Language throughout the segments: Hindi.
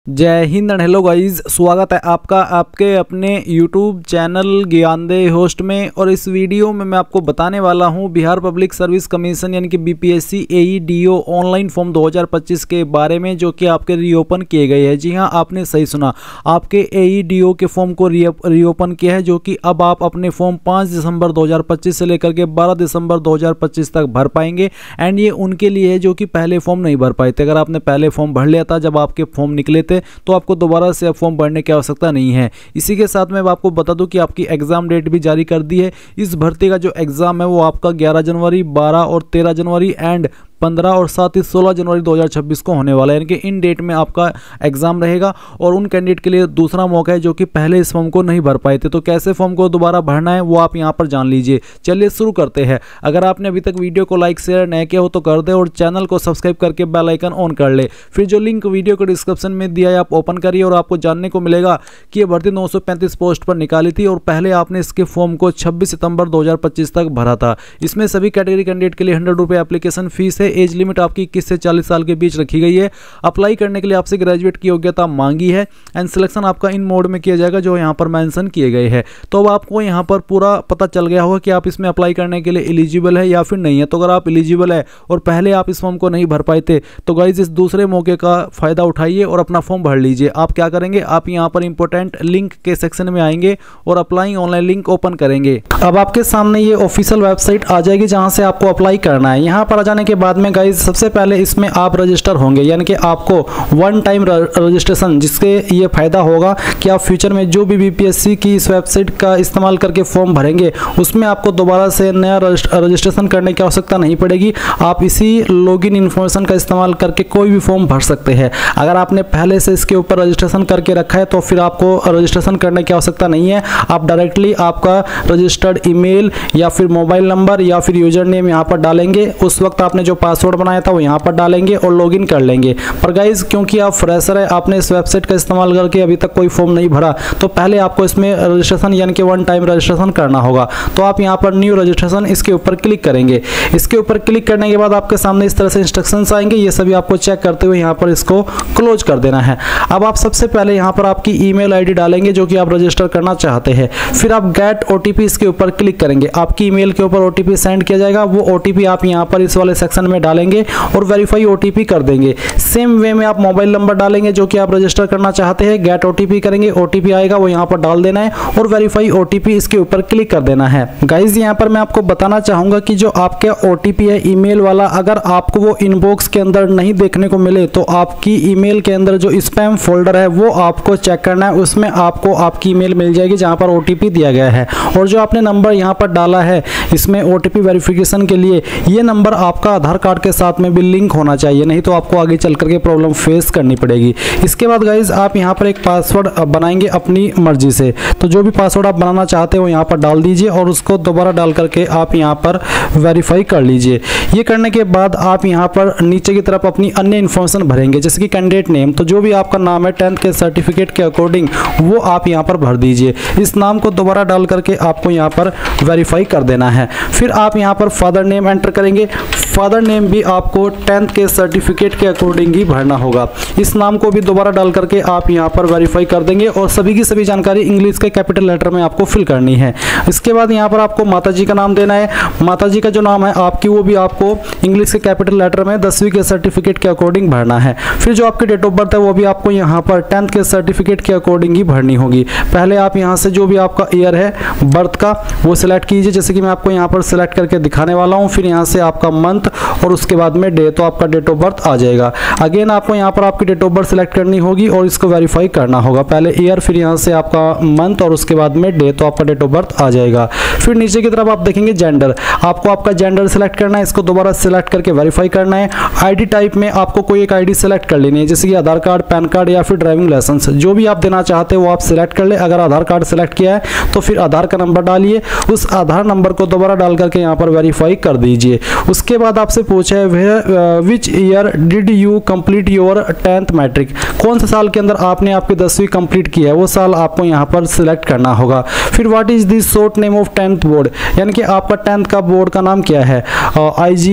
जय हिंद एंड हेलो गाइस, स्वागत है आपका आपके अपने YouTube चैनल ज्ञानदेह होस्ट में। और इस वीडियो में मैं आपको बताने वाला हूं बिहार पब्लिक सर्विस कमीशन यानी कि बीपीएससी AEDO ऑनलाइन फॉर्म 2025 के बारे में, जो कि आपके रीओपन किए गए हैं। जी हां, आपने सही सुना, आपके AEDO के फॉर्म को रीओपन किया है, जो कि अब आप अपने फॉर्म 5 दिसंबर 2025 से लेकर के 12 दिसंबर 2025 तक भर पाएंगे। एंड ये उनके लिए है जो कि पहले फॉर्म नहीं भर पाए थे। अगर आपने पहले फॉर्म भर लिया था जब आपके फॉर्म निकले थे, तो आपको दोबारा से अब फॉर्म भरने की आवश्यकता नहीं है। इसी के साथ मैं आपको बता दूं कि आपकी एग्जाम डेट भी जारी कर दी है। इस भर्ती का जो एग्जाम है वो आपका 11 जनवरी, 12 और 13 जनवरी एंड 15 और साथ ही 16 जनवरी 2026 को होने वाला है। यानी कि इन डेट में आपका एग्जाम रहेगा। और उन कैंडिडेट के लिए दूसरा मौका है जो कि पहले इस फॉर्म को नहीं भर पाए थे। तो कैसे फॉर्म को दोबारा भरना है वो आप यहां पर जान लीजिए। चलिए शुरू करते हैं। अगर आपने अभी तक वीडियो को लाइक शेयर नहीं किया हो तो कर दे और चैनल को सब्सक्राइब करके बेल आइकन ऑन कर ले। फिर जो लिंक वीडियो को डिस्क्रिप्शन में दिया है आप ओपन करिए और आपको जानने को मिलेगा कि ये भर्ती 935 पोस्ट पर निकाली थी और पहले आपने इसके फॉर्म को 26 सितंबर 2025 तक भरा था। इसमें सभी कैटेगरी कैंडिडेट के लिए 100 रुपये एप्लीकेशन फीस है। एज लिमिट आपकी 21 से 40 साल के बीच रखी गई है। अप्लाई करने के लिए आपसे ग्रेजुएट की योग्यता मांगी है। एंड सिलेक्शन आपका इन मोड में किया जाएगा जो यहाँ पर मेंशन किए गए हैं। तो अब आपको यहाँ पर पूरा पता चल गया होगा कि आप इसमें अप्लाई करने के लिए एलिजिबल है या फिर नहीं है। तो अगर आप एलिजिबल है और पहले आप इस फॉर्म को नहीं भर पाए थे तो गाइज इस दूसरे मौके का फायदा उठाइए और अपना फॉर्म भर लीजिए। आप क्या करेंगे, आप यहाँ पर इंपॉर्टेंट लिंक के सेक्शन में आएंगे और अप्लाई ऑनलाइन लिंक ओपन करेंगे। अब आपके सामने ये ऑफिशियल वेबसाइट आ जाएगी जहाँ से आपको अप्लाई करना है। यहाँ पर आ जाने के बाद में गाइज सबसे पहले इसमें आप रजिस्टर होंगे, यानी कि आपको वन टाइम रजिस्ट्रेशन, जिसके ये फायदा होगा कि आप फ्यूचर में जो भी बीपीएससी की इस वेबसाइट का इस्तेमाल करके फॉर्म भरेंगे उसमें आपको दोबारा से नया रजिस्ट्रेशन करने की आवश्यकता नहीं पड़ेगी। आप इसी लॉगिन इन्फॉर्मेशन का इस्तेमाल करके कोई भी फॉर्म भर सकते हैं। अगर आपने पहले से इसके ऊपर रजिस्ट्रेशन करके रखा है तो फिर आपको रजिस्ट्रेशन करने की आवश्यकता नहीं है। आप डायरेक्टली आपका रजिस्टर्ड ईमेल या फिर मोबाइल नंबर या फिर यूजर नेम यहाँ पर डालेंगे। उस वक्त आपने जो पासवर्ड बनाया था वो यहाँ पर डालेंगे और लॉगिन कर लेंगे। पर गाइज क्योंकि आप फ्रेशर है, आपने इस वेबसाइट का इस्तेमाल करके अभी तक कोई फॉर्म नहीं भरा, तो पहले आपको इसमें रजिस्ट्रेशन यानी कि वन टाइम रजिस्ट्रेशन करना होगा। तो आप यहाँ पर न्यू रजिस्ट्रेशन इसके ऊपर क्लिक करेंगे। इसके ऊपर क्लिक करने के बाद आपके सामने इस तरह से इंस्ट्रक्शंस आएंगे। ये सभी आपको चेक करते हुए यहाँ पर इसको क्लोज कर देना है। अब आप सबसे पहले यहाँ पर आपकी ईमेल आईडी डालेंगे जो कि आप रजिस्टर करना चाहते हैं। फिर आप गेट ओटीपी इसके ऊपर क्लिक करेंगे। आपकी ईमेल के ऊपर ओटीपी सेंड किया जाएगा। वो ओटीपी आप यहाँ पर इस वाले सेक्शन में डालेंगे और वेरीफाई ओटीपी कर देंगे। सेम वे में आप मोबाइल नंबर डालेंगे जो कि आप रजिस्टर करना चाहते हैं। गेट ओटीपी करेंगे, ओटीपी आएगा वो यहाँ पर डाल देना है और वेरीफाई ओटीपी इसके ऊपर क्लिक कर देना है। गाइज यहाँ पर मैं आपको बताना चाहूंगा कि जो आपके ओटीपी है ईमेल वाला, अगर आपको वो इनबॉक्स के अंदर नहीं देखने को मिले तो आपकी ईमेल के अंदर जो स्पैम फोल्डर है वो आपको चेक करना है। उसमें आपको आपकी ईमेल मिल जाएगी जहाँ पर ओटीपी दिया गया है। और जो आपने नंबर यहाँ पर डाला है इसमें ओटीपी वेरिफिकेशन के लिए, ये नंबर आपका आधार कार्ड के साथ में भी लिंक होना चाहिए, नहीं तो आपको आगे चल करके प्रॉब्लम फेस करनी पड़ेगी। इसके बाद गाइज आप यहाँ पर एक पासवर्ड बनाएंगे अपनी मर्जी से। तो जो भी पासवर्ड आप बनाना चाहते हो यहाँ पर डाल दीजिए और उसको दोबारा डाल करके आप यहाँ पर वेरीफाई कर लीजिए। ये करने के बाद आप यहाँ पर नीचे की तरफ अपनी अन्य इन्फॉर्मेशन भरेंगे, जैसे कि कैंडिडेट नेम। तो जो भी आपका नाम है 10th के सर्टिफिकेट के अकॉर्डिंग वो आप यहाँ पर भर दीजिए। इस नाम को दोबारा डाल करके आपको यहाँ पर वेरीफाई कर देना है। फिर आप यहाँ पर फादर नेम एंटर करेंगे। फादर नेम भी आपको 10th के सर्टिफिकेट के अकॉर्डिंग ही भरना होगा। इस नाम को भी दोबारा डाल करके आप यहाँ पर वेरीफाई कर देंगे और सभी की सभी जानकारी इंग्लिश के कैपिटल लेटर में आपको फिल करनी है। इसके बाद यहाँ पर आपको माताजी का नाम देना है। माताजी का जो नाम है आपकी वो भी आपको इंग्लिश के कैपिटल लेटर में 10वीं के सर्टिफिकेट के अकॉर्डिंग भरना है। फिर जो आपकी डेट ऑफ बर्थ है वो भी आपको यहाँ पर 10th के सर्टिफिकेट के अकॉर्डिंग ही भरनी होगी। पहले आप यहाँ से जो भी आपका ईयर है बर्थ का वो सिलेक्ट कीजिए, जैसे कि मैं आपको यहाँ पर सिलेक्ट करके दिखाने वाला हूँ। फिर यहाँ से आपका मंथ और उसके बाद में डे, तो आपका डेट ऑफ बर्थ आ जाएगा। अगेन आपको यहाँ पर आपकी डेट ऑफ बर्थ सिलेक्ट करनी होगी और इसको वेरीफाई करना होगा। पहले ईयर, फिर यहाँ से आपका मंथ और उसके बाद में डे, तो आपका डेट ऑफ बर्थ आ जाएगा। फिर नीचे की तरफ आप देखेंगे जेंडर, आपको आपका जेंडर सिलेक्ट करना है। इसको दोबारा सिलेक्ट करके वेरीफाई करना है। आईडी टाइप में आपको कोई एक आईडी सिलेक्ट कर लेनी है, जैसे कि आधार कार्ड, पैन कार्ड या फिर ड्राइविंग लाइसेंस। जो भी आप देना चाहते हो वो आप सिलेक्ट कर ले। अगर आधार कार्ड सिलेक्ट किया है तो फिर आधार का नंबर डालिए। उस आधार नंबर को दोबारा डाल करके यहाँ पर वेरीफाई कर दीजिए। उसके बाद आपसे पूछा है which year did you complete your 10th matric, कौन से साल के अंदर आपने आपकी 10वीं कंप्लीट की है, वो साल आपको यहाँ पर सिलेक्ट करना होगा। फिर what is this short name of 10th board, यानी कि आपका 10th का बोर्ड का नाम क्या है, IG,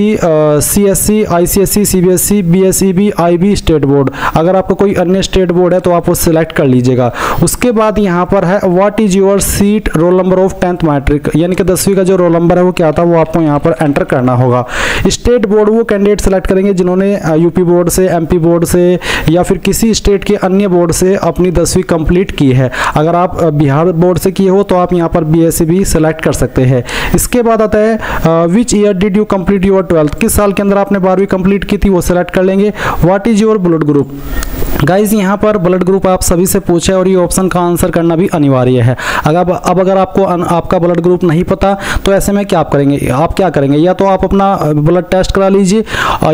CSC, ICSE, CBSE, BSEB, IB state board. अगर आपका कोई अन्य स्टेट बोर्ड है तो आप वो सिलेक्ट कर लीजिएगा। उसके बाद यहाँ पर है what is your seat roll number of 10th matric, यानी कि 10वीं का जो रोल नंबर है वो क्या था, वो आपको यहाँ पर एंटर करना होगा। स्टेट बोर्ड वो कैंडिडेट सेलेक्ट करेंगे जिन्होंने यूपी बोर्ड से, MP बोर्ड से या फिर किसी स्टेट के अन्य बोर्ड से अपनी 10वीं कंप्लीट की है। अगर आप बिहार बोर्ड से किए हो तो आप यहाँ पर BSEB सेलेक्ट कर सकते हैं। इसके बाद आता है which year did you complete your 12th, किस साल के अंदर आपने 12वीं कंप्लीट की थी, वो सेलेक्ट कर लेंगे। What is your blood group, guys यहाँ पर ब्लड ग्रुप आप सभी से पूछे और ये ऑप्शन का आंसर करना भी अनिवार्य है। अगर आपको आपका ब्लड ग्रुप नहीं पता तो ऐसे में क्या करेंगे, या तो आप अपना ब्लड टेस्ट करा लीजिए,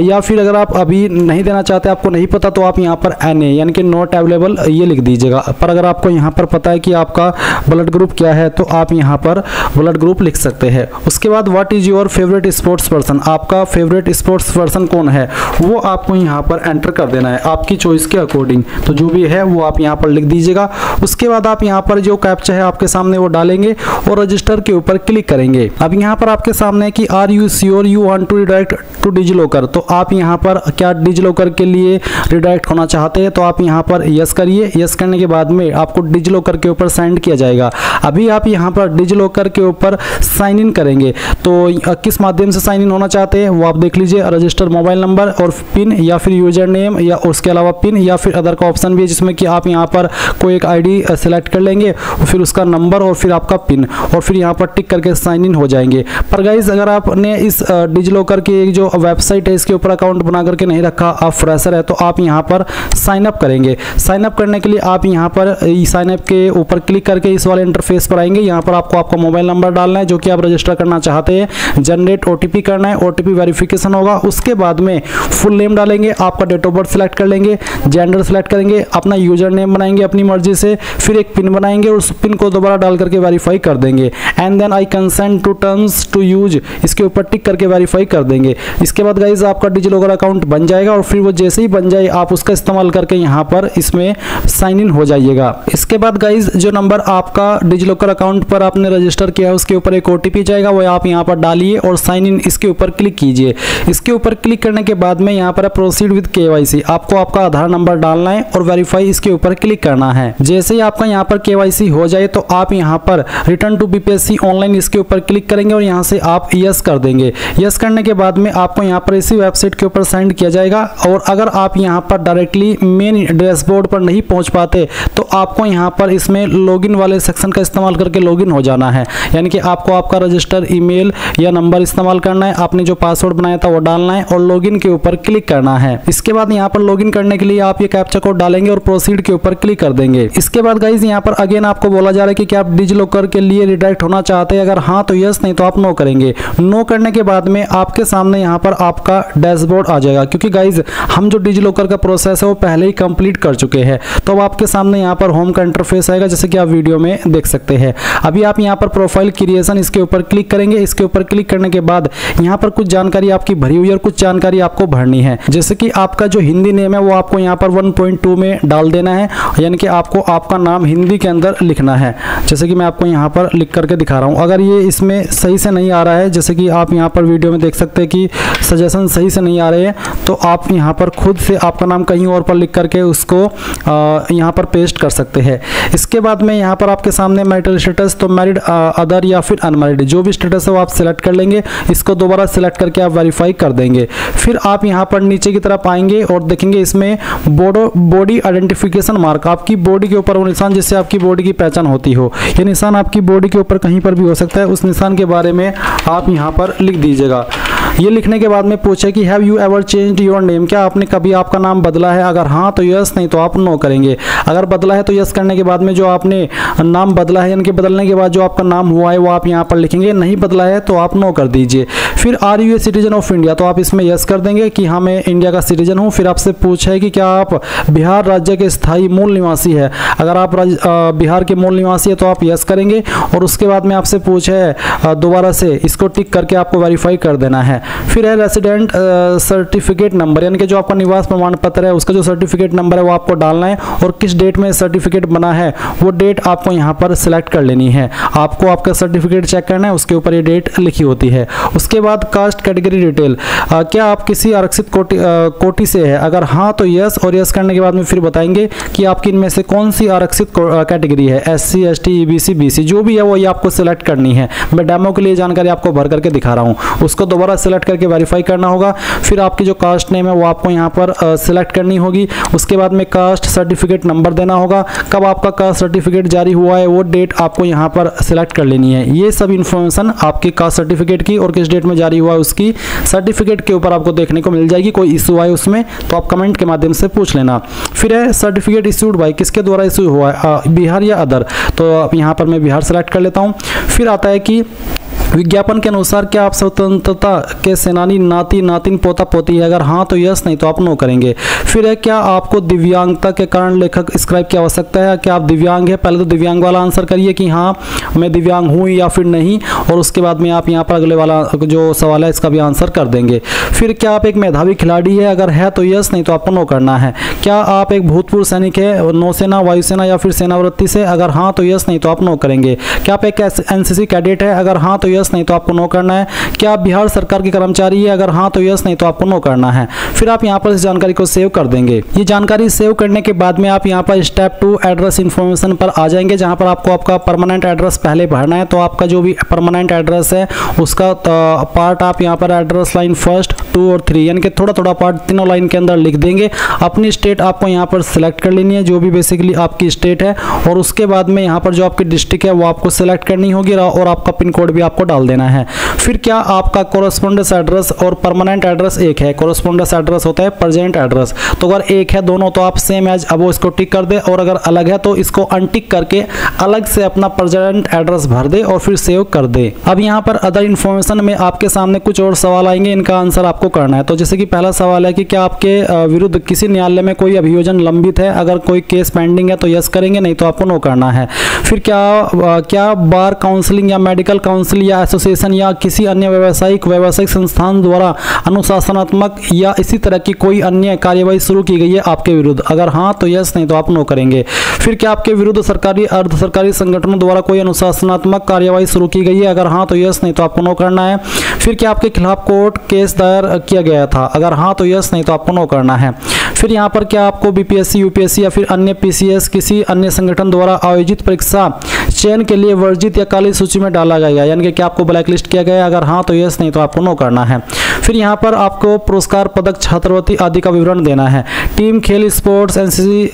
या फिर अगर आप अभी नहीं देना चाहते, आपको नहीं पता, तो आप यहाँ पर NA यानी कि नॉट अवेलेबल ये लिख दीजिएगा। पर अगर आपको यहाँ पर पता है कि आपका ब्लड ग्रुप क्या है तो आप यहाँ पर ब्लड ग्रुप लिख सकते हैं। उसके बाद what is your favourite sports person, आपका फेवरेट स्पोर्ट्स पर्सन कौन है वो आपको यहाँ पर एंटर कर देना है आपकी चॉइस के अकॉर्डिंग, तो जो भी है वो आप यहाँ पर लिख दीजिएगा। उसके बाद आप यहाँ पर जो कैप्चा है आपके सामने वो डालेंगे और रजिस्टर के ऊपर क्लिक करेंगे। अब यहाँ पर आपके सामने है कि are you sure you want to redirect to DigiLocker, तो आप यहाँ पर क्या डिजिलॉकर के लिए रिडायरेक्ट होना चाहते हैं, तो आप यहाँ पर यस करिए। यस करने के बाद में आपको डिजिलॉकर के ऊपर साइन किया जाएगा। अभी आप यहाँ पर डिजिलॉकर के ऊपर साइन इन करेंगे, तो किस माध्यम से साइन इन होना चाहते हैं वो आप देख लीजिए। रजिस्टर मोबाइल नंबर और पिन, या फिर यूजर नेम, या उसके अलावा पिन, या फिर अदर का ऑप्शन भी है जिसमें कि आप यहाँ पर कोई एक ID सेलेक्ट कर लेंगे, फिर उसका नंबर और फिर आपका पिन, और फिर यहाँ पर टिक करके साइन इन हो जाएंगे। पर गाइज अगर आपने इस डिजिलॉकर की जो वेबसाइट है इसके ऊपर अकाउंट बना करके नहीं रखा, आप फ्रेशर है, तो आप यहाँ पर साइन अप करेंगे। साइन अप करने के लिए आप यहाँ पर साइन अप के ऊपर क्लिक करके इस वाले इंटरफेस पर आएंगे। यहाँ पर आपको आपका मोबाइल नंबर डालना है जो कि आप रजिस्टर करना चाहते हैं, जनरेट OTP करना है, OTP वेरिफिकेशन होगा। उसके बाद में फुल नेम डालेंगे, आपका डेट ऑफ बर्थ सेलेक्ट कर लेंगे, जेंडर सेलेक्ट करेंगे, अपना यूजर नेम बनाएंगे अपनी मर्जी से, फिर एक पिन बनाएंगे और उस पिन को दोबारा डाल करके वेरीफाई कर देंगे। And then I consent to terms to use, इसके ऊपर टिक करके वेरीफाई कर देंगे। इसके बाद गाइज आपका डिजिलॉकर अकाउंट बन जाएगा और फिर वो जैसे ही बन जाए आप उसका इस्तेमाल करके यहाँ पर इसमें साइन इन हो जाइएगा। इसके बाद गाइज जो नंबर आपका डिजिलॉकर अकाउंट पर आपने रजिस्टर किया है उसके ऊपर एक OTP जाएगा, वो आप यहाँ पर डालिए और साइन इन इसके ऊपर क्लिक कीजिए। इसके ऊपर क्लिक करने के बाद में यहाँ पर प्रोसीड विद KYC, आपको आपका आधार नंबर डालना है और वेरीफाई इसके ऊपर क्लिक करना है। जैसे ही आपका यहाँ पर KYC हो जाए तो आप यहाँ पर रिटर्न टू BPSC ऑनलाइन इसके ऊपर क्लिक करेंगे और यहाँ से आप यस कर देंगे। यस करने के बाद में आपको यहाँ पर इसी वेबसाइट के ऊपर सेंड किया जाएगा। और अगर आप यहाँ पर डायरेक्टली मेन डैशबोर्ड पर नहीं पहुँच पाते तो आपको यहाँ पर इसमें लॉगिन वाले सेक्शन का इस्तेमाल करके लॉगिन हो जाना है, यानी कि आपको आपका रजिस्टर ईमेल या नंबर इस्तेमाल करना है, आपने जो पासवर्ड बनाया था वो डालना है और लॉगिन के ऊपर क्लिक करना है। इसके बाद यहाँ पर लॉगिन करने के लिए आप ये कैप्चा कोड डालेंगे और प्रोसीड के ऊपर क्लिक कर देंगे। इसके बाद गाइज यहाँ पर अगेन आपको बोला जा रहा है कि क्या आप डिजिलॉकर के लिए रिडायरेक्ट होना चाहते हैं, अगर हाँ तो यस, नहीं तो आप नो करेंगे। नो करने के बाद में आपके सामने यहाँ पर आपका डैशबोर्ड आ जाएगा, क्योंकि गाइज हम जो डिजिलॉकर का प्रोसेस है वो पहले ही कंप्लीट कर चुके हैं। तो अब आपके सामने यहाँ पर होम का इंटरफेस आएगा जैसे कि आप वीडियो में देख सकते हैं। अभी आप यहाँ पर प्रोफाइल क्रिएशन इसके ऊपर क्लिक करेंगे। इसके ऊपर क्लिक करने के बाद यहाँ पर कुछ जानकारी आपकी भरी हुई है और कुछ जानकारी आपको भरनी है, जैसे कि आपका जो हिंदी नेम है वो आपको यहाँ पर 1.2 में डाल देना है, यानी कि आपको आपका नाम हिंदी के अंदर लिखना है। जैसे कि मैं आपको यहाँ पर लिख करके दिखा रहा हूँ। अगर ये इसमें सही से नहीं आ रहा है, जैसे कि आप यहाँ पर वीडियो में देख सकते हैं कि सजेशन सही से नहीं आ रहे हैं, तो आप यहाँ पर खुद से आपका नाम कहीं और पर लिख करके उसको यहाँ पर पेस्ट कर सकते हैं। इसके बाद में यहाँ पर आपके सामने मैरिटल स्टेटस, तो मैरिड, अदर या फिर अनमैरिड, जो भी स्टेटस है वो आप सिलेक्ट कर लेंगे। इसको दोबारा सिलेक्ट करके आप वेरीफाई कर देंगे। फिर आप यहाँ पर नीचे की तरफ आएंगे और देखेंगे इसमें बॉडी आइडेंटिफिकेशन मार्क, आपकी बॉडी के ऊपर वो निशान जिससे आपकी बॉडी की पहचान होती हो। ये निशान आपकी बॉडी के ऊपर कहीं पर भी हो सकता है, उस निशान के बारे में आप यहाँ पर लिख दीजिएगा। ये लिखने के बाद में पूछे कि have you ever changed your name, क्या आपने कभी आपका नाम बदला है, अगर हाँ तो यस, नहीं तो आप नो करेंगे। अगर बदला है तो यस करने के बाद में जो आपने नाम बदला है, यानी कि बदलने के बाद जो आपका नाम हुआ है वो आप यहाँ पर लिखेंगे। नहीं बदला है है तो आप नो कर दीजिए। फिर are you a citizen of India, तो आप इसमें यस कर देंगे कि हाँ मैं इंडिया का सिटीजन हूँ। फिर आपसे पूछा है कि क्या आप बिहार राज्य के स्थायी मूल निवासी है, अगर आप बिहार के मूल निवासी है तो आप यस करेंगे। और उसके बाद में आपसे पूछा है दोबारा से, इसको टिक करके आपको वेरीफाई कर देना है। फिर है रेसिडेंट सर्टिफिकेट नंबर, यानी कि जो आपका निवास प्रमाण पत्र है उसका जो सर्टिफिकेट नंबर है वो आपको डालना है, और किस डेट में सर्टिफिकेट बना है वो डेट आपको यहाँ पर सिलेक्ट कर लेनी है। आपको आपका सर्टिफिकेट चेक करना है, उसके ऊपर ये डेट लिखी होती है। उसके बाद कास्ट कैटेगरी डिटेल, क्या आप किसी आरक्षित कोटि से है, अगर हाँ तो यस, और यस करने के बाद में फिर बताएंगे कि आपकी इनमें से कौन सी आरक्षित कैटेगरी है, SC ST EBC BC जो भी है वो ये आपको सिलेक्ट करनी है। मैं डेमो के लिए जानकारी आपको भर करके दिखा रहा हूँ, उसको दोबारा सिलेक्ट करके वेरीफाई करना होगा। फिर आपकी जो कास्ट नेम है वो आपको यहाँ पर सिलेक्ट करनी होगी। उसके बाद में कास्ट सर्टिफिकेट नंबर देना होगा, कब आपका कास्ट सर्टिफिकेट जारी हुआ है वो डेट आपको यहाँ पर सिलेक्ट कर लेनी है। ये सब इन्फॉर्मेशन आपकी कास्ट सर्टिफिकेट की और किस डेट में जारी हुआ है उसकी सर्टिफिकेट के ऊपर आपको देखने को मिल जाएगी। कोई इशू आए उसमें तो आप कमेंट के माध्यम से पूछ लेना। फिर है सर्टिफिकेट इशूड बाय, किसके द्वारा इशू हुआ है, बिहार या अदर, तो यहाँ पर मैं बिहार सेलेक्ट कर लेता हूँ। फिर आता है कि विज्ञापन के अनुसार क्या आप स्वतंत्रता के सेनानी नाती नातिन पोता पोती है, अगर हाँ तो यस, नहीं तो आप नो करेंगे। फिर है क्या आपको दिव्यांगता के कारण लेखक स्क्राइब की आवश्यकता है, क्या आप दिव्यांग है, पहले तो दिव्यांग वाला आंसर करिए कि हाँ मैं दिव्यांग हूँ या फिर नहीं, और उसके बाद में आप यहाँ पर अगले वाला जो सवाल है इसका भी आंसर कर देंगे। फिर क्या आप एक मेधावी खिलाड़ी है, अगर है तो यस, नहीं तो आपको नो करना है। क्या आप एक भूतपूर्व सैनिक है, नौसेना वायुसेना या फिर सेनावृत्ति से, अगर हाँ तो यस, नहीं तो आप नो करेंगे। क्या आप एक NCC कैडेट है, अगर हाँ तो यस, नहीं तो आपको नो करना है। क्या आप बिहार सरकार के कर्मचारी है, अगर हाँ तो यस, नहीं तो आपको नो करना है। फिर आप यहाँ पर इस जानकारी को सेव कर देंगे। ये जानकारी सेव करने के बाद में आप यहाँ पर स्टेप 2 एड्रेस इन्फॉर्मेशन पर आ जाएंगे, जहाँ पर आपको आपका परमानेंट एड्रेस पहले भरना है। तो आपका जो भी परमानेंट एड्रेस है उसका पार्ट आप यहाँ पर एड्रेस लाइन 1, 2 और 3 यानी कि थोड़ा थोड़ा पार्ट तीनों लाइन के अंदर लिख देंगे। अपनी स्टेट आपको यहाँ पर सिलेक्ट कर लेनी है, जो भी बेसिकली आपकी स्टेट है, और उसके बाद में यहाँ पर जो आपकी डिस्ट्रिक्ट है वो आपको सिलेक्ट करनी होगी, और आपका पिन कोड भी आपको डाल देना है। फिर क्या आपका कोरेस्पोंडेंस एड्रेस और परमानेंट एड्रेस एक है, कोरेस्पोंडेंस एड्रेस होता है प्रेजेंट एड्रेस, तो अगर एक है दोनों तो आप सेम एज अब इसको टिक कर दे, और अगर अलग है तो इसको अनटिक करके अलग से अपना प्रेजेंट एड्रेस भर दे और फिर सेव कर दे। अब यहाँ पर अदर इन्फॉर्मेशन में आपके सामने कुछ और सवाल आएंगे, इनका आंसर आपको करना है। तो जैसे कि पहला सवाल है कि क्या आपके विरुद्ध किसी न्यायालय में कोई अभियोजन लंबित है, अगर कोई केस पेंडिंग है तो यस करेंगे, नहीं तो आपको नो करना है। फिर क्या बार काउंसलिंग या मेडिकल काउंसिल या एसोसिएशन या किसी अन्य व्यावसायिक संस्थान द्वारा अनुशासनात्मक या इसी तरह की कोई अन्य कार्यवाही शुरू की गई है आपके विरुद्ध, अगर हाँ तो यस, नहीं तो आप नो करेंगे। फिर क्या आपके विरुद्ध सरकारी अर्ध सरकारी संगठनों द्वारा कोई अनुशासनात्मक कार्यवाही शुरू की गई है, अगर हाँ तो यस, नहीं तो आपको नो करना है। फिर क्या आपके खिलाफ कोर्ट केस दायर किया गया था, अगर हाँ तो यस, नहीं तो आपको नो करना है। फिर यहाँ पर क्या आपको BPSC UPSC या फिर अन्य PCS किसी अन्य संगठन द्वारा आयोजित परीक्षा चयन के लिए वर्जित या काली सूची में डाला गया, यानी कि क्या आपको ब्लैक लिस्ट किया गया, अगर हाँ तो यस, नहीं तो आपको नो करना है। फिर यहाँ पर आपको पुरस्कार पदक छात्रवृत्ति आदि का विवरण देना है। टीम खेल स्पोर्ट्स NCC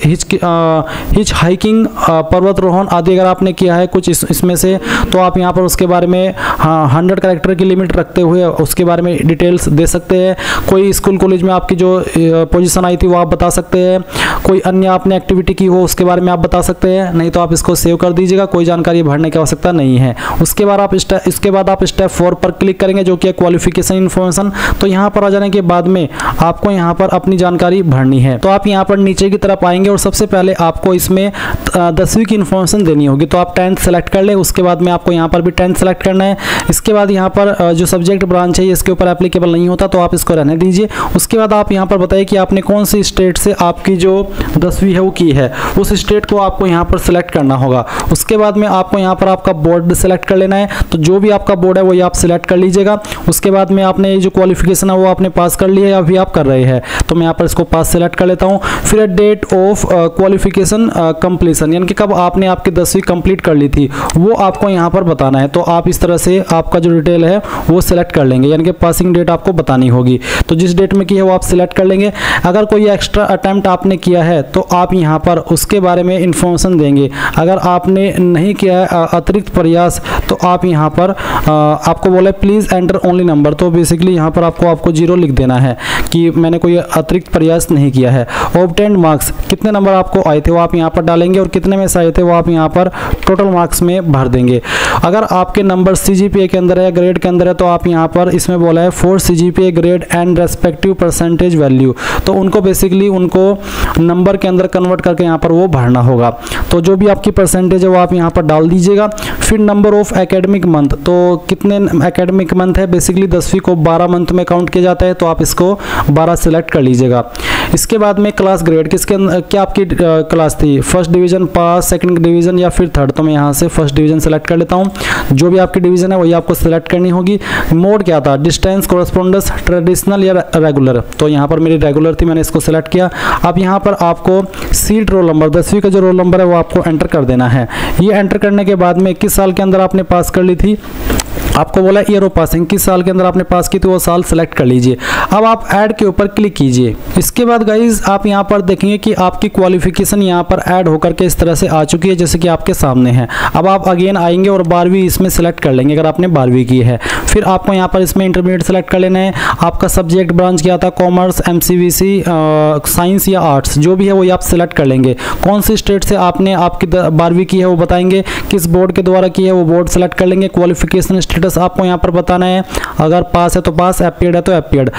हिच हाइकिंग पर्वतरोहण आदि अगर आपने किया है कुछ इसमें से, तो आप यहाँ पर उसके बारे में 100 कैरेक्टर की लिमिट रखते हुए उसके बारे में डिटेल्स दे सकते हैं। कोई स्कूल कॉलेज में आपकी जो पोजीशन आई थी वो आप बता सकते हैं। कोई अन्य आपने एक्टिविटी की हो उसके बारे में आप बता सकते हैं, नहीं तो आप इसको सेव कर दीजिएगा, कोई जानकारी भरने की आवश्यकता नहीं है। उसके बाद आप स्टेप 4 पर क्लिक करेंगे जो कि क्वालिफिकेशन इन्फॉर्मेशन। तो यहाँ पर आ जाने के बाद में आपको यहाँ पर अपनी जानकारी भरनी है। तो आप यहाँ पर नीचे की तरफ आएंगे और सबसे पहले आपको इसमें 10वीं की इन्फॉर्मेशन देनी होगी, तो आप 10th सेलेक्ट कर ले। उसके बाद में आपको यहाँ पर भी 10th सेलेक्ट करना है। इसके बाद यहाँ पर जो सब्जेक्ट ब्रांच है इसके ऊपर एप्लीकेबल नहीं होता, तो आप इसको रहने दीजिए। उसके बाद आप यहाँ पर बताइए कि आपने कौन सी स्टेट से आपकी जो 10वीं है वो की है, उस स्टेट को आपको यहाँ पर सिलेक्ट करना होगा। उसके बाद में आपको यहाँ पर आपका बोर्ड सेलेक्ट कर लेना है, तो जो भी आपका बोर्ड है वो आप सिलेक्ट कर लीजिएगा। उसके बाद में आपने जो क्वालिफिकेशन है वो आपने पास कर लिया है या अभी आप कर रहे हैं, तो मैं यहाँ पर इसको पास सेलेक्ट कर लेता हूँ। फिर डेट ऑफ क्वालिफिकेशन कंप्लीशन, यानी कि कब आपने आपकी 10वीं कंप्लीट कर ली थी वो आपको यहाँ पर बताना है। तो आप इस तरह से आपका जो डिटेल है वो सिलेक्ट कर लेंगे, यानी कि पासिंग डेट आपको बतानी होगी। तो जिस डेट में की है वो आप सिलेक्ट कर लेंगे। अगर कोई एक्स्ट्रा अटेम्प्ट आपने किया किया है तो आप यहाँ पर उसके बारे में इंफॉर्मेशन देंगे। अगर आपने नहीं किया है अतिरिक्त प्रयास तो आप यहाँ पर आपको बोला प्लीज़ एंटर ओनली नंबर, तो बेसिकली यहाँ पर आपको 0 लिख देना है कि मैंने कोई अतिरिक्त प्रयास नहीं किया है। ऑब्टेन्ड मार्क्स, कितने नंबर आपको आए थे वो आप यहाँ पर डालेंगे और कितने में से आए थे वो आप यहाँ पर टोटल मार्क्स में भर देंगे। अगर आपके नंबर CGPA के अंदर है, ग्रेड के अंदर है, तो आप यहाँ पर इसमें बोला है for CGPA grade and respective percentage value, तो उनको बेसिकली उनको नंबर के अंदर कन्वर्ट करके यहाँ पर वो भरना होगा। तो जो भी आपकी परसेंटेज है वो आप यहाँ पर डाल दीजिएगा। फिर नंबर ऑफ एकेडमिक मंथ, तो कितने एकेडमिक मंथ है, बेसिकली 10वीं को 12 मंथ में काउंट किया जाता है, तो आप इसको 12 सिलेक्ट कर लीजिएगा। इसके बाद में क्लास ग्रेड, किसके क्या आपकी क्लास थी, first division pass, second division या फिर थर्ड, तो मैं यहाँ से फर्स्ट डिवीजन सेलेक्ट कर लेता हूँ। जो भी आपकी डिवीजन है वही आपको सिलेक्ट करनी होगी। मोड क्या था, डिस्टेंस, कोरेस्पोंडेंस, ट्रेडिशनल या रेगुलर, तो यहाँ पर मेरी रेगुलर थी, मैंने इसको सिलेक्ट किया। अब यहाँ पर आपको सीट रोल नंबर, 10वीं का जो रोल नंबर है वो आपको एंटर कर देना है। ये एंटर करने के बाद में किस साल के अंदर आपने पास कर ली थी, आपको बोला ईयर ऑफ पासिंग, किस साल के अंदर आपने पास की थी वो साल सेलेक्ट कर लीजिए। अब आप ऐड के ऊपर क्लिक कीजिए। इसके बाद गाइज आप यहाँ पर देखेंगे कि आपकी क्वालिफिकेशन यहाँ पर ऐड होकर के इस तरह से आ चुकी है जैसे कि आपके सामने है। अब आप अगेन आएंगे और 12वीं इसमें सेलेक्ट कर लेंगे अगर आपने 12वीं की है। फिर आपको यहाँ पर इसमें इंटरमीडिएट सेलेक्ट कर लेना है। आपका सब्जेक्ट ब्रांच क्या था, कॉमर्स, MCVC, साइंस या आर्ट्स, जो भी है वही आप सिलेक्ट कर लेंगे। कौन सी स्टेट से आपने आपकी 12वीं की है वो बताएंगे, किस बोर्ड के द्वारा की है वो बोर्ड सेलेक्ट कर लेंगे। क्वालिफिकेशन स्टेटस आपको यहाँ पर बताना है, अगर पास है तो पास, एपीएड है तो एपीएड।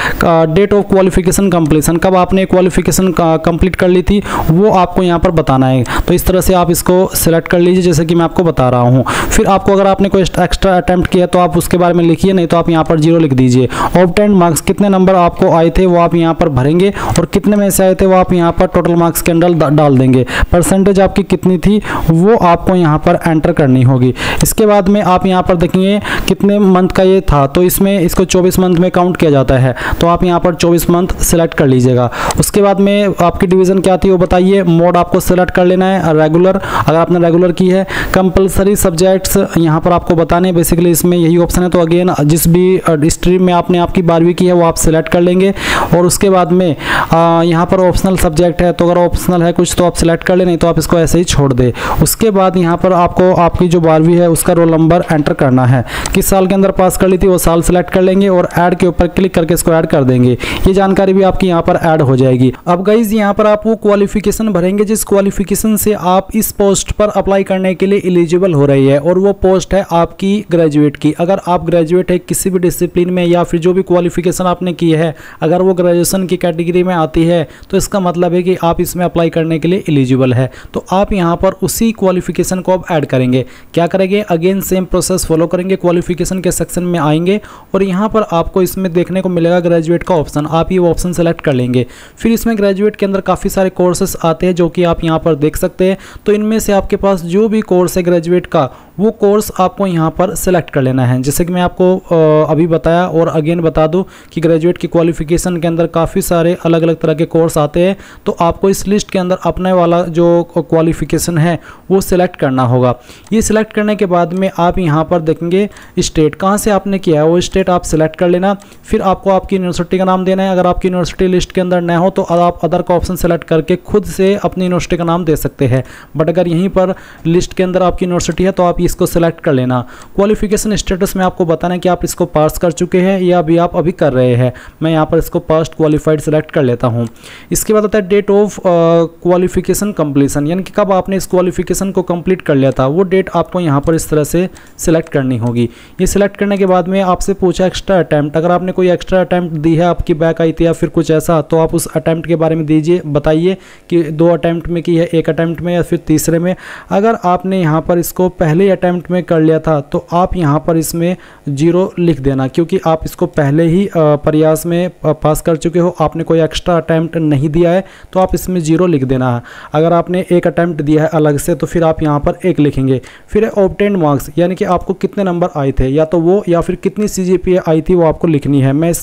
डेट ऑफ क्वालिफिकेशन कंप्लीशन, कब आपने क्वालिफिकेशन कंप्लीट कर ली थी वो आपको यहाँ पर बताना है। तो इस तरह से आप इसको सिलेक्ट कर लीजिए जैसे कि मैं आपको बता रहा हूँ। फिर आपको अगर आपने कोई एक्स्ट्रा अटेम्प्ट किया तो आप उसके बारे में लिखिए, नहीं तो आप यहाँ पर 0 लिख दीजिए। ऑब्टेन्ड मार्क्स, कितने नंबर आपको आए थे वो आप यहाँ पर भरेंगे और कितने में से आए थे वो आप यहाँ पर टोटल मार्क्स के अंदर डाल देंगे। परसेंटेज आपकी कितनी थी वो आपको यहाँ पर एंटर करनी होगी। इसके बाद में आप यहाँ पर देखेंगे कितने मंथ का ये था, तो इसमें इसको 24 मंथ में काउंट किया जाता है, तो आप यहाँ पर 24 मंथ सिलेक्ट कर लीजिएगा। उसके बाद में आपकी डिवीज़न क्या थी वो बताइए। मोड आपको सिलेक्ट कर लेना है रेगुलर, अगर आपने रेगुलर की है। कंपलसरी सब्जेक्ट्स यहाँ पर आपको बताने हैं, बेसिकली इसमें यही ऑप्शन है। तो अगेन जिस भी स्ट्रीम में आपने आपकी 12वीं की है वो आप सिलेक्ट कर लेंगे। और उसके बाद में यहाँ पर ऑप्शनल सब्जेक्ट है, तो अगर ऑप्शनल है कुछ तो आप सिलेक्ट कर ले, नहीं तो आप इसको ऐसे ही छोड़ दे। उसके बाद यहाँ पर आपको आपकी जो 12वीं है उसका रोल नंबर एंटर करना है, किस साल के अंदर पास कर ली थी वो साल सेलेक्ट कर लेंगे और ऐड के ऊपर क्लिक करके इसको ऐड कर देंगे। ये जानकारी भी आपकी यहाँ पर ऐड हो जाएगी। अब गाइज यहाँ पर आप वो क्वालिफिकेशन भरेंगे जिस क्वालिफिकेशन से आप इस पोस्ट पर अप्लाई करने के लिए एलिजिबल हो रही है, और वो पोस्ट है आपकी ग्रेजुएट की। अगर आप ग्रेजुएट है किसी भी डिसिप्लिन में या फिर जो भी क्वालिफिकेशन आपने की है, अगर वो ग्रेजुएशन की कैटेगरी में आती है तो इसका मतलब है कि आप इसमें अप्लाई करने के लिए एलिजिबल है। तो आप यहाँ पर उसी क्वालिफिकेशन को अब ऐड करेंगे। क्या करेंगे, अगेन सेम प्रोसेस फॉलो करेंगे। क्वालिफिकेशन के सेक्शन में आएंगे और यहाँ पर आपको इसमें देखने को मिलेगा ग्रेजुएट का ऑप्शन, आप ये ऑप्शन सेलेक्ट कर लेंगे। फिर इसमें ग्रेजुएट के अंदर काफ़ी सारे कोर्सेस आते हैं जो कि आप यहाँ पर देख सकते हैं। तो इनमें से आपके पास जो भी कोर्स है ग्रेजुएट का वो कोर्स आपको यहाँ पर सेलेक्ट कर लेना है। जैसे कि मैं आपको अभी बताया और अगेन बता दूं कि ग्रेजुएट की क्वालिफिकेशन के अंदर काफ़ी सारे अलग अलग तरह के कोर्स आते हैं, तो आपको इस लिस्ट के अंदर अपने वाला जो क्वालिफिकेशन है वो सिलेक्ट करना होगा। ये सिलेक्ट करने के बाद में आप यहाँ पर देखेंगे स्टेट कहाँ से आपने किया है वो स्टेट आप सिलेक्ट कर लेना। फिर आपको आपकी यूनिवर्सिटी का नाम देना है। अगर आपकी यूनिवर्सिटी लिस्ट के अंदर न हो तो आप अदर का ऑप्शन सेलेक्ट करके खुद से अपनी यूनिवर्सिटी का नाम दे सकते हैं, बट अगर यहीं पर लिस्ट के अंदर आपकी यूनिवर्सिटी है तो आप इसको सेलेक्ट कर लेना। क्वालिफिकेशन स्टेटस में आपको बताना है कि आप इसको पास कर चुके हैं या अभी आप अभी कर रहे हैं। मैं यहाँ पर इसको पास्ट क्वालिफाइड सेलेक्ट कर लेता हूँ। इसके बाद आता है डेट ऑफ क्वालिफिकेशन कंप्लीशन, यानी कि कब आपने इस क्वालिफिकेशन को कंप्लीट कर लिया था वो डेट आपको यहाँ पर इस तरह से सिलेक्ट करनी होगी। ये सिलेक्ट करने के बाद में आपसे पूछा एक्स्ट्रा अटैम्प्ट, अगर आपने कोई एक्स्ट्रा अटैम्प्ट दी है, आपकी बैक आई थी या फिर कुछ ऐसा, तो आप उस अटैम्प्ट के बारे में दीजिए, बताइए कि 2 अटैम्प्ट में की है, 1 अटैम्प्ट में या फिर तीसरे में। अगर आपने यहाँ पर इसको पहले अटैम्प्ट में कर लिया था तो आप यहाँ पर इसमें 0 लिख देना, क्योंकि आप इसको पहले ही प्रयास में पास कर चुके हो, आपने कोई एक्स्ट्रा अटैम्प्ट नहीं दिया है तो आप इसमें 0 लिख देना है। अगर आपने 1 अटैम्प्ट दिया है अलग से तो फिर आप यहाँ पर 1 लिखेंगे। फिर ऑब्टेन्ड मार्क्स, यानी कि आपको कितने नंबर आए थे, या तो वो या फिर कितनी CGPA आई थी वो आपको लिखनी है। मैं इस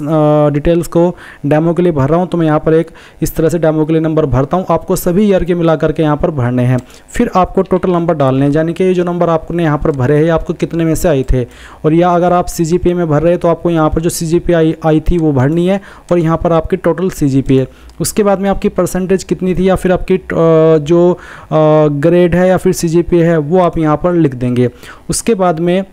डिटेल्स को डेमो के लिए भर रहा हूँ, तो मैं यहाँ पर एक इस तरह से डेमो के लिए नंबर भरता हूँ। आपको सभी ईयर के मिला करके यहाँ पर भरने हैं। फिर आपको टोटल नंबर डालने हैं, यानी कि ये जो नंबर आपने यहाँ पर भरे हैं आपको कितने में से आए थे। और या अगर आप CGPA में भर रहे हैं तो आपको यहाँ पर जो CGPA आई थी वो भरनी है, और यहाँ पर आपकी टोटल CGPA। उसके बाद में आपकी परसेंटेज कितनी थी या फिर आपकी जो ग्रेड है या फिर CGPA है वो आप यहाँ पर लिख देंगे। उसके बाद में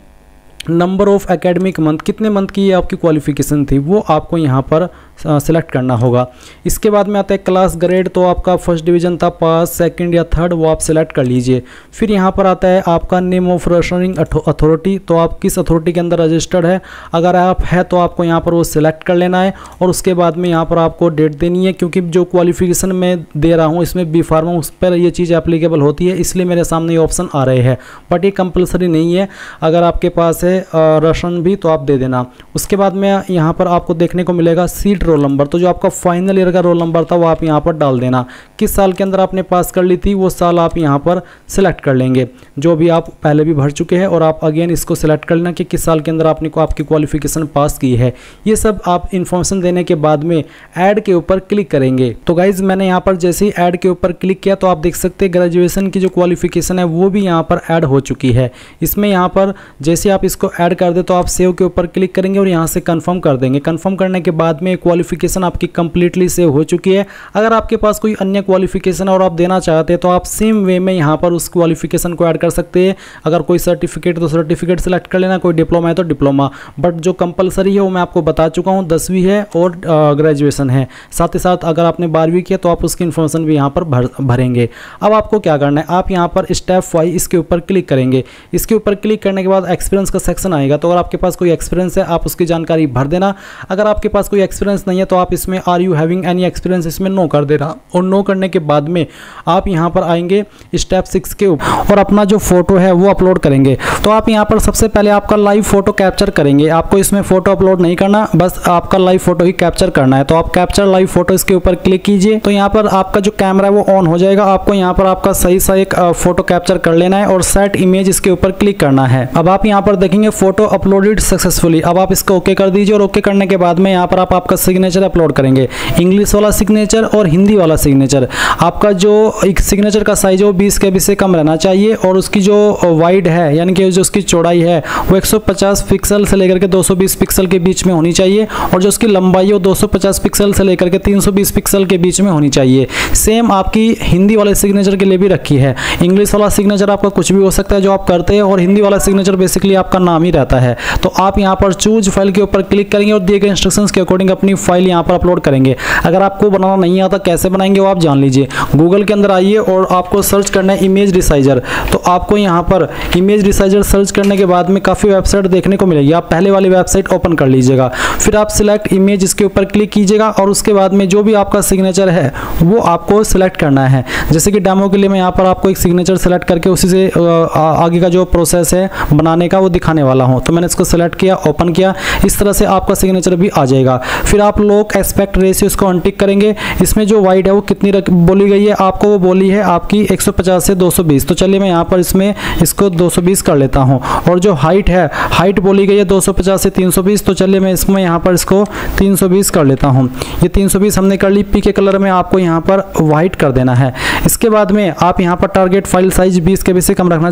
नंबर ऑफ एकेडमिक मंथ, कितने मंथ की ये आपकी क्वालिफिकेशन थी वो आपको यहाँ पर सेलेक्ट करना होगा। इसके बाद में आता है क्लास ग्रेड, तो आपका फर्स्ट डिवीज़न था, पास, सेकंड या थर्ड, वो आप सेलेक्ट कर लीजिए। फिर यहाँ पर आता है आपका नेम ऑफ रजिस्टरिंग अथॉरिटी, तो आप किस अथॉरिटी के अंदर रजिस्टर्ड है। अगर आप है तो आपको यहाँ पर वो सिलेक्ट कर लेना है। और उसके बाद में यहाँ पर आपको डेट देनी है, क्योंकि जो क्वालिफिकेशन मैं दे रहा हूँ इसमें बी फार्मा, उस पर ये चीज़ एप्लीकेबल होती है, इसलिए मेरे सामने ये ऑप्शन आ रहे हैं। बट ये कंपलसरी नहीं है, अगर आपके पास है राशन भी तो आप दे देना। उसके बाद में यहाँ पर आपको देखने को मिलेगा सीट रोल नंबर, तो जो आपका फाइनल ईयर का रोल नंबर था वो आप यहाँ पर डाल देना। किस साल के अंदर आपने पास कर ली थी वो साल आप यहाँ पर सिलेक्ट कर लेंगे, जो भी आप पहले भी भर चुके हैं, और आप अगेन इसको सिलेक्ट कर लेना कि किस साल के अंदर आपने को आपकी क्वालिफिकेशन पास की है। ये सब आप इन्फॉर्मेशन देने के बाद में ऐड के ऊपर क्लिक करेंगे। तो गाइज मैंने यहाँ पर जैसे ही ऐड के ऊपर क्लिक किया तो आप देख सकते हैं ग्रेजुएशन की जो क्वालिफिकेशन है वो भी यहाँ पर ऐड हो चुकी है। इसमें यहाँ पर जैसे आप इसको ऐड कर दे तो आप सेव के ऊपर क्लिक करेंगे और यहाँ से कंफर्म कर देंगे। कंफर्म करने के बाद में क्वालिफिकेशन आपकी कंप्लीटली सेव हो चुकी है। अगर आपके पास कोई अन्य क्वालिफिकेशन और आप देना चाहते हैं तो आप सेम वे में यहाँ पर उस क्वालिफिकेशन को ऐड कर सकते हैं। अगर कोई सर्टिफिकेट तो सर्टिफिकेट सेलेक्ट कर लेना, कोई डिप्लोमा है तो डिप्लोमा, बट जो कंपलसरी है वो मैं आपको बता चुका हूँ, 10वीं है और ग्रेजुएशन है। साथ ही साथ अगर आपने 12वीं किया तो आप उसकी इन्फॉर्मेशन भी यहाँ पर भरेंगे। अब आपको क्या करना है, आप यहाँ पर स्टेप 5 इसके ऊपर क्लिक करेंगे। इसके ऊपर क्लिक करने के बाद एक्सपीरियंस का सेक्शन आएगा, तो अगर आपके पास कोई एक्सपीरियंस है आप उसकी जानकारी भर देना। अगर आपके पास कोई एक्सपीरियंस नहीं है तो आप इसमें are you having any experience इसमें नो कर देना, और नो करने के बाद में आप यहाँ पर आएंगे स्टेप 6 के ऊपर और अपना जो फोटो है वो अपलोड करेंगे। तो आप यहाँ पर सबसे पहले आपका लाइव फोटो कैप्चर करेंगे। आपको इसमें फोटो अपलोड नहीं करना, बस आपका लाइव फोटो ही कैप्चर करना है। तो आप कैप्चर लाइव फोटो इसके ऊपर क्लिक कीजिए, तो यहाँ पर आपका जो कैमरा है वो ऑन हो जाएगा। आपको यहाँ पर आपका सही सा एक फोटो कैप्चर कर लेना है और सेट इमेज इसके ऊपर क्लिक करना है। अब आप यहाँ पर देखेंगे फोटो अपलोडेड सक्सेसफुली। अब आप इसको ओके कर दीजिए, और ओके करने के बाद में यहाँ पर आप आपका सिग्नेचर अपलोड करेंगे, इंग्लिश वाला सिग्नेचर और हिंदी वाला सिग्नेचर। आपका जो एक सिग्नेचर का साइज है वो 20 KB से कम रहना चाहिए, और उसकी जो वाइड है यानी कि जो उसकी चौड़ाई है वो 150 पिक्सल से लेकर के 220 पिक्सल के बीच में होनी चाहिए, और जो उसकी लंबाई है वो 250 पिक्सल से लेकर के 320 पिक्सल के बीच में होनी चाहिए। सेम आपकी हिंदी वाले सिग्नेचर के लिए भी रखी है। इंग्लिश वाला सिग्नेचर आपका कुछ भी हो सकता है जो आप करते हैं, और हिंदी वाला सिग्नेचर बेसिकली आपका नाम ही रहता है। तो आप यहाँ पर चूज फाइल के ऊपर क्लिक करेंगे और दिए गए इंस्ट्रक्शंस के अकॉर्डिंग अपनी फाइल यहाँ पर अपलोड करेंगे। अगर आपको बनाना नहीं आता कैसे बनाएंगे वो आप जान लीजिए। गूगल के अंदर आइए और आपको सर्च करना है इमेज रिसाइजर। तो आपको यहाँ पर इमेज रिसाइजर सर्च करने के बाद में काफ़ी वेबसाइट देखने को मिलेगी। आप पहले वाली वेबसाइट ओपन कर लीजिएगा, फिर आप सिलेक्ट इमेज इसके ऊपर क्लिक कीजिएगा, और उसके बाद में जो भी आपका सिग्नेचर है वो आपको सिलेक्ट करना है। जैसे कि डेमो के लिए मैं यहाँ पर आपको एक सिग्नेचर सेलेक्ट करके उसी से आगे का जो प्रोसेस है बनाने का वो दिखाने वाला हूँ। तो मैंने इसको सेलेक्ट किया, ओपन किया, इस तरह से आपका सिग्नेचर भी आ जाएगा। फिर आप लोग एस्पेक्ट रेशियो इसको अनटिक करेंगे। इसमें जो वाइड है वो कितनी बोली गई है आपको, वो बोली है आपकी 150 से 220। तो चलिए मैं यहाँ पर इसमें इसको 220 कर लेता हूँ। और जो हाइट है, हाइट बोली गई है 250 से 320। तो चलिए मैं इसमें यहाँ पर इसको 320 कर लेता हूँ। ये 320 हमने कर ली। पी के कलर में आपको यहाँ पर वाइट कर देना है। इसके बाद में आप यहाँ पर टारगेट फाइल साइज 20 KB से कम रखना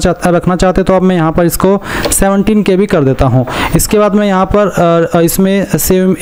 चाहते तो अब मैं यहाँ पर इसको 17 KB कर देता हूँ। इसके बाद मैं यहाँ पर इसमें सेव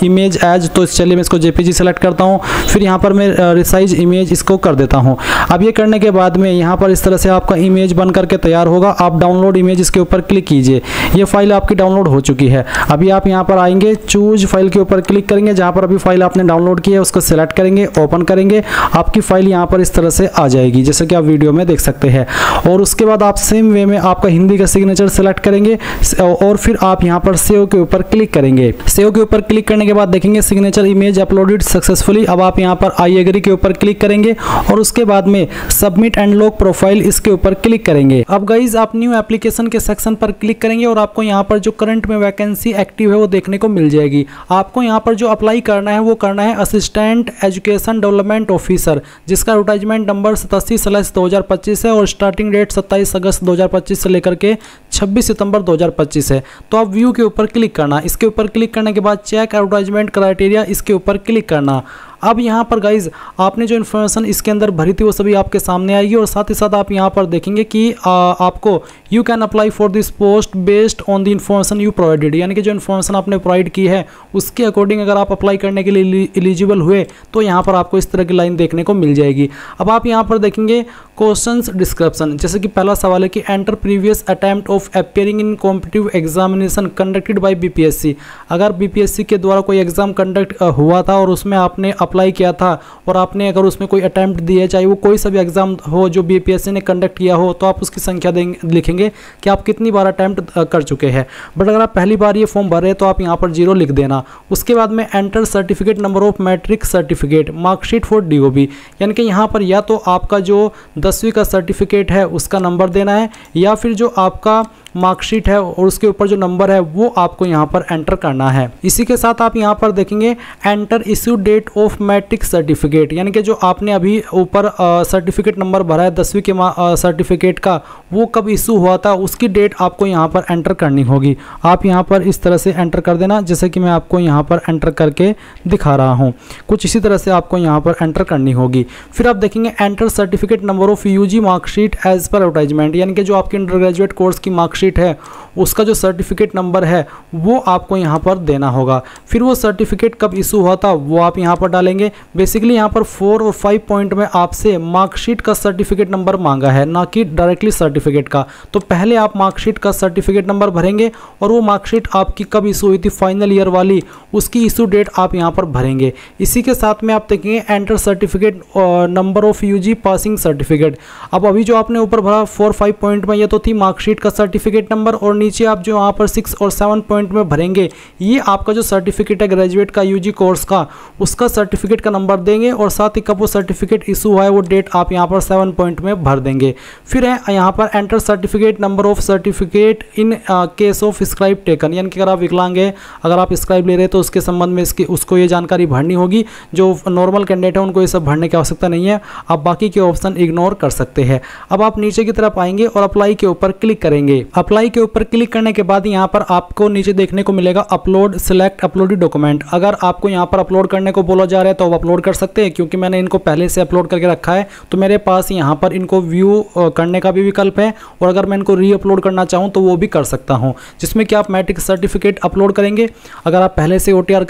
इमेज एज, तो चलिए मैं इसको JPG सेलेक्ट करता हूँ। फिर यहाँ पर मैं रिसाइज इमेज इसको कर देता हूँ। अब ये करने के बाद में यहाँ पर इस तरह से आपका इमेज बन करके तैयार होगा। आप डाउनलोड इमेज इसके ऊपर क्लिक कीजिए। ये फाइल आपकी डाउनलोड हो चुकी है। अभी आप यहाँ पर आएंगे, चूज फाइल के ऊपर क्लिक करेंगे, जहाँ पर अभी फाइल आपने डाउनलोड की है उसको सेलेक्ट करेंगे, ओपन करेंगे। आपकी फाइल यहाँ पर इस तरह से आ जाएगी जैसे कि आप वीडियो में देख सकते हैं। और उसके बाद आप सेम वे में आपका हिंदी का सिग्नेचर सेलेक्ट करेंगे, और फिर आप यहाँ पर सेव के ऊपर क्लिक करेंगे। सेव के ऊपर क्लिक करने के के बाद देखेंगे सिग्नेचर इमेज अपलोडेड सक्सेसफुली। अब आप यहाँ पर आई एग्री के ऊपर क्लिक करेंगे और उसके बाद में सबमिट एंड लॉक प्रोफाइल इसके ऊपर क्लिक करेंगे। अब गाइज आप न्यू एप्लीकेशन के सेक्शन पर क्लिक करेंगे और आपको यहाँ पर जो करंट में वैकेंसी एक्टिव है वो देखने को मिल जाएगी। आपको यहाँ पर जो अप्लाई करना है वो करना है असिस्टेंट एजुकेशन डेवलपमेंट ऑफिसर, जिसका एडवर्टाइजमेंट नंबर 87/2025 है और स्टार्टिंग डेट 27 अगस्त 2025 से लेकर के 26 सितंबर 2025 है। तो आप व्यू के ऊपर क्लिक करना, इसके ऊपर क्लिक करने के बाद चेक एडवर्टाइजमेंट क्राइटेरिया इसके ऊपर क्लिक करना। अब यहाँ पर गाइज आपने जो इन्फॉर्मेशन इसके अंदर भरी थी वो सभी आपके सामने आएगी और साथ ही साथ आप यहाँ पर देखेंगे कि आपको you can apply for this post based on the information you provided, यानी कि जो इन्फॉर्मेशन आपने प्रोवाइड की है उसके अकॉर्डिंग अगर आप अप्लाई करने के लिए एलिजिबल हुए तो यहाँ पर आपको इस तरह की लाइन देखने को मिल जाएगी। अब आप यहाँ पर देखेंगे क्वेश्चंस डिस्क्रिप्शन, जैसे कि पहला सवाल है कि enter previous attempt of appearing in competitive examination conducted by BPSC. अगर बीपीएससी के द्वारा कोई एग्जाम कंडक्ट हुआ था और उसमें आपने अप्लाई किया था और आपने अगर उसमें कोई अटेम्प्ट दिया, चाहे वो कोई सा भी एग्जाम हो जो बीपीएससी ने कंडक्ट किया हो, तो आप उसकी संख्या लिखेंगे कि आप कितनी बार अटेम्प्ट कर चुके हैं। बट अगर आप पहली बार ये फॉर्म भर रहे हैं तो आप यहाँ पर 0 लिख देना। उसके बाद में enter certificate number of matric certificate marksheet for DOB, यानी कि यहाँ पर या तो आपका जो 10वीं का सर्टिफिकेट है उसका नंबर देना है या फिर जो आपका मार्कशीट है और उसके ऊपर जो नंबर है वो आपको यहाँ पर एंटर करना है। इसी के साथ आप यहाँ पर देखेंगे enter issue date of matric certificate, यानी कि जो आपने अभी ऊपर सर्टिफिकेट नंबर भरा है 10वीं के सर्टिफिकेट का, वो कब इशू हुआ था उसकी डेट आपको यहाँ पर एंटर करनी होगी। आप यहाँ पर इस तरह से एंटर कर देना, जैसे कि मैं आपको यहाँ पर एंटर करके दिखा रहा हूँ। कुछ इसी तरह से आपको यहाँ पर एंटर करनी होगी। फिर आप देखेंगे enter certificate number of UG marksheet as per advertisement, यानी कि जो आपकी अंडर ग्रेजुएट कोर्स की मार्कशीट है उसका जो सर्टिफिकेट नंबर है वो आपको यहाँ पर देना होगा। फिर वो सर्टिफिकेट कब इशू हुआ था वो आप यहाँ पर डालेंगे। बेसिकली यहाँ पर 4 और 5 पॉइंट में आपसे मार्कशीट का सर्टिफिकेट नंबर मांगा है, ना कि डायरेक्टली सर्टिफिकेट का। तो पहले आप मार्कशीट का सर्टिफिकेट नंबर भरेंगे और वो मार्कशीट आपकी कब इशू हुई थी फाइनल ईयर वाली, उसकी इशू डेट आप यहाँ पर भरेंगे। इसी के साथ में आप देखेंगे enter certificate number of UG passing certificate. अब अभी जो आपने ऊपर भरा 4-5 पॉइंट में ये तो थी मार्कशीट का सर्टिफिकेट नंबर, और नीचे आप जो यहाँ पर 6 और 7 पॉइंट में भरेंगे ये आपका जो सर्टिफिकेट है ग्रेजुएट का यूजी कोर्स का, उसका सर्टिफिकेट का नंबर देंगे और साथ ही कब वो सर्टिफिकेट इशू हुआ है वो डेट आप यहाँ पर 7 पॉइंट में भर देंगे। फिर है यहाँ पर enter certificate number of certificate in case of scribe taken, यानी कि अगर आप विकलांग है, अगर आप स्क्राइब ले रहे हैं तो उसके संबंध में उसको ये जानकारी भरनी होगी। जो नॉर्मल कैंडिडेट है उनको ये सब भरने की आवश्यकता नहीं है, आप बाकी के ऑप्शन इग्नोर कर सकते हैं। अब आप नीचे की तरफ आएंगे और अप्लाई के ऊपर क्लिक करेंगे। अप्लाई के ऊपर क्लिक करने के बाद यहाँ पर आपको नीचे देखने को मिलेगा अपलोड सिलेक्ट अपलोडेड डॉक्यूमेंट। अगर आपको यहाँ पर अपलोड करने को बोला जा रहा है तो आप अपलोड कर सकते हैं, क्योंकि मैंने इनको पहले से अपलोड करके रखा है तो मेरे पास यहाँ पर इनको व्यू करने का भी विकल्प है, और अगर मैं इनको री अपलोड करना चाहूँ तो वो भी कर सकता हूँ, जिसमें कि आप मैट्रिक सर्टिफिकेट अपलोड करेंगे। अगर आप पहले से OTR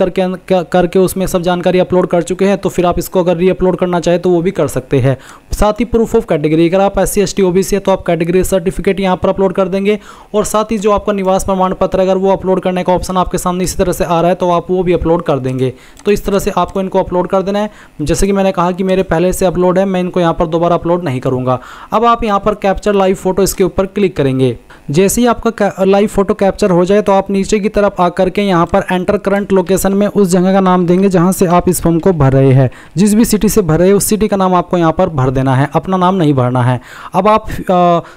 करके उसमें सब जानकारी अपलोड कर चुके हैं तो फिर आप इसको अगर री अपलोड करना चाहे तो वो भी कर सकते हैं। साथ ही प्रूफ ऑफ कैटेगरी, अगर आप SC ST OBC है तो आप कैटेगरी सर्टिफिकेट यहाँ पर अपलोड कर देंगे, और साथ ही जो आपका निवास प्रमाण पत्र अगर वो अपलोड करने का ऑप्शन आपके सामने इसी तरह से आ रहा है तो आप वो भी अपलोड कर देंगे। तो इस तरह से आपको इनको अपलोड कर देना है। जैसे कि मैंने कहा कि मेरे पहले से अपलोड है, मैं इनको यहाँ पर दोबारा अपलोड नहीं करूँगा। अब आप यहाँ पर कैप्चर लाइव फोटो इसके ऊपर क्लिक करेंगे। जैसे ही आपका लाइव फोटो कैप्चर हो जाए तो आप नीचे की तरफ आकर के यहाँ पर एंटर करंट लोकेशन में उस जगह का नाम देंगे जहाँ से आप इस फॉर्म को भर रहे हैं। जिस भी सिटी से भर रहे हैं उस सिटी का नाम आपको यहाँ पर भर देना है, अपना नाम नहीं भरना है। अब आप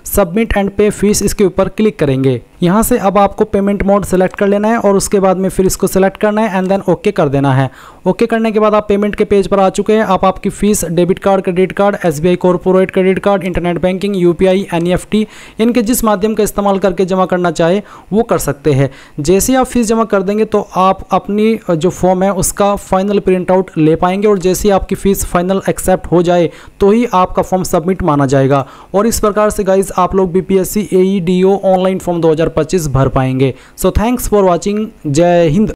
सबमिट एंड पे फीस इसके ऊपर क्लिक करेंगे। यहाँ से अब आपको पेमेंट मोड सेलेक्ट कर लेना है और उसके बाद में फिर इसको सेलेक्ट करना है एंड देन ओके कर देना है। ओके करने के बाद आप पेमेंट के पेज पर आ चुके हैं। आप आपकी fees debit card, credit card, SBI corporate credit card, internet banking, UPI, NEFT इनके जिस माध्यम का इस्तेमाल करके जमा करना चाहे वो कर सकते हैं। जैसे ही आप फीस जमा कर देंगे तो आप अपनी जो फॉर्म है उसका फाइनल प्रिंट आउट ले पाएंगे, और जैसे ही आपकी फीस फाइनल एक्सेप्ट हो जाए तो ही आपका फॉर्म सबमिट माना जाएगा। और इस प्रकार से गाइज आप लोग BPSC AE DO online form 2025 भर पाएंगे। So thanks for watching. जय हिंद।